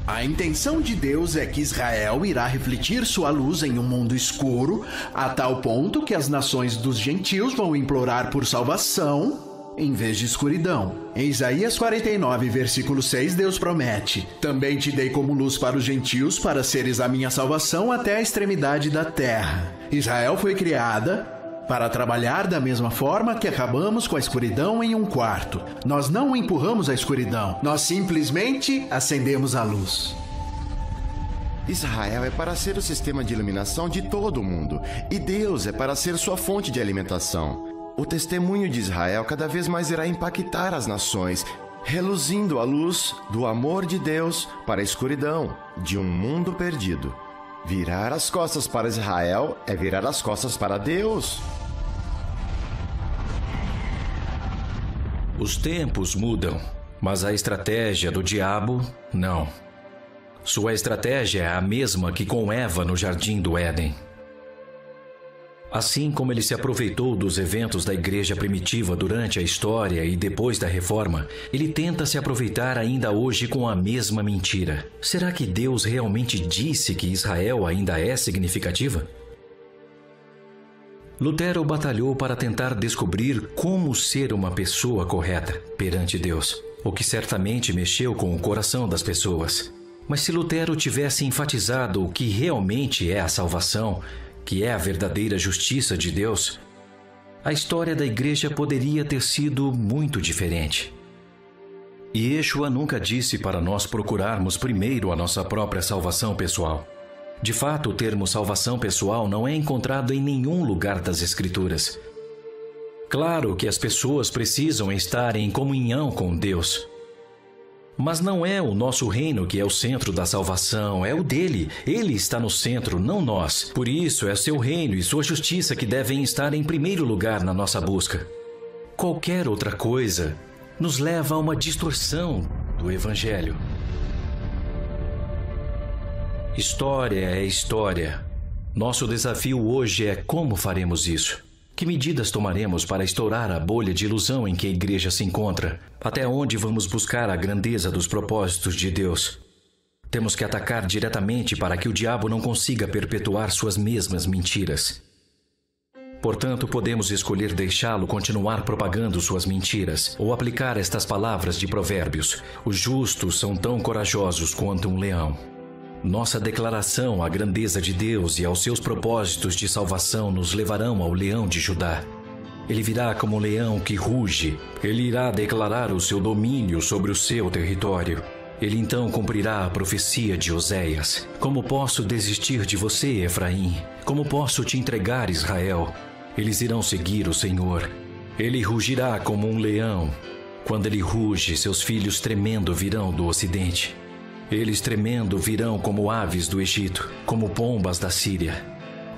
A intenção de Deus é que Israel irá refletir sua luz em um mundo escuro, a tal ponto que as nações dos gentios vão implorar por salvação em vez de escuridão. Em Isaías 49, versículo 6, Deus promete: também te dei como luz para os gentios, para seres a minha salvação até a extremidade da terra. Israel foi criada para trabalhar da mesma forma que acabamos com a escuridão em um quarto. Nós não empurramos a escuridão, nós simplesmente acendemos a luz.
Israel é para ser o sistema de iluminação de todo o mundo, e Deus é para ser sua fonte de alimentação. O testemunho de Israel cada vez mais irá impactar as nações, reluzindo a luz do amor de Deus para a escuridão de um mundo perdido. Virar as costas para Israel é virar as costas para Deus.
Os tempos mudam, mas a estratégia do diabo, não. Sua estratégia é a mesma que com Eva no jardim do Éden. Assim como ele se aproveitou dos eventos da igreja primitiva durante a história e depois da reforma, ele tenta se aproveitar ainda hoje com a mesma mentira. Será que Deus realmente disse que Israel ainda é significativa? Lutero batalhou para tentar descobrir como ser uma pessoa correta perante Deus, o que certamente mexeu com o coração das pessoas. Mas se Lutero tivesse enfatizado o que realmente é a salvação, que é a verdadeira justiça de Deus, a história da igreja poderia ter sido muito diferente. E Yeshua nunca disse para nós procurarmos primeiro a nossa própria salvação pessoal. De fato, o termo salvação pessoal não é encontrado em nenhum lugar das Escrituras. Claro que as pessoas precisam estar em comunhão com Deus. Mas não é o nosso reino que é o centro da salvação, é o dele. Ele está no centro, não nós. Por isso, é seu reino e sua justiça que devem estar em primeiro lugar na nossa busca. Qualquer outra coisa nos leva a uma distorção do Evangelho. História é história. Nosso desafio hoje é como faremos isso. Que medidas tomaremos para estourar a bolha de ilusão em que a igreja se encontra? Até onde vamos buscar a grandeza dos propósitos de Deus? Temos que atacar diretamente para que o diabo não consiga perpetuar suas mesmas mentiras. Portanto, podemos escolher deixá-lo continuar propagando suas mentiras ou aplicar estas palavras de Provérbios: os justos são tão corajosos quanto um leão. Nossa declaração à grandeza de Deus e aos seus propósitos de salvação nos levarão ao leão de Judá. Ele virá como um leão que ruge. Ele irá declarar o seu domínio sobre o seu território. Ele então cumprirá a profecia de Oséias. Como posso desistir de você, Efraim? Como posso te entregar, Israel? Eles irão seguir o Senhor. Ele rugirá como um leão. Quando ele ruge, seus filhos tremendo virão do ocidente. Eles tremendo virão como aves do Egito, como pombas da Síria.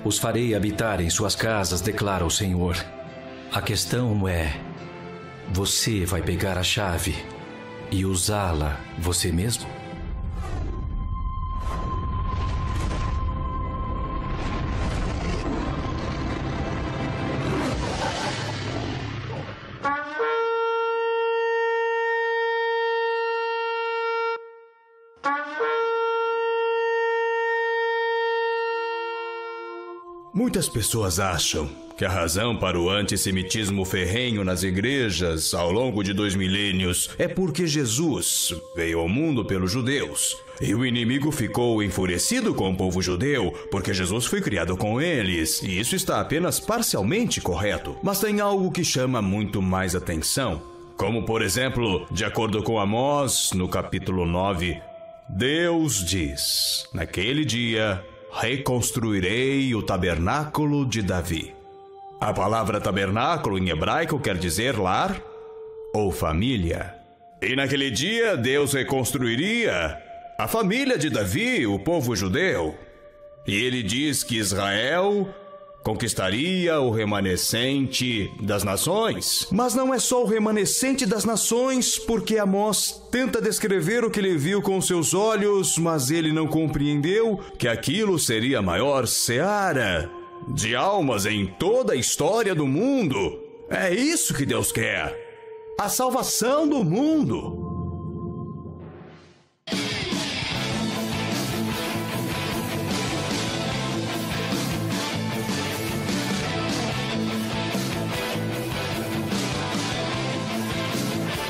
Os farei habitar em suas casas, declara o Senhor. A questão é: você vai pegar a chave e usá-la você mesmo?
Muitas pessoas acham que a razão para o antissemitismo ferrenho nas igrejas ao longo de 2 milênios é porque Jesus veio ao mundo pelos judeus. E o inimigo ficou enfurecido com o povo judeu porque Jesus foi criado com eles. E isso está apenas parcialmente correto. Mas tem algo que chama muito mais atenção. Como, por exemplo, de acordo com Amós, no capítulo 9, Deus diz: naquele dia reconstruirei o tabernáculo de Davi. A palavra tabernáculo em hebraico quer dizer lar ou família. E naquele dia Deus reconstruiria a família de Davi, o povo judeu. E ele diz que Israel conquistaria o remanescente das nações. Mas não é só o remanescente das nações, porque Amós tenta descrever o que ele viu com seus olhos, mas ele não compreendeu que aquilo seria a maior seara de almas em toda a história do mundo. É isso que Deus quer: a salvação do mundo.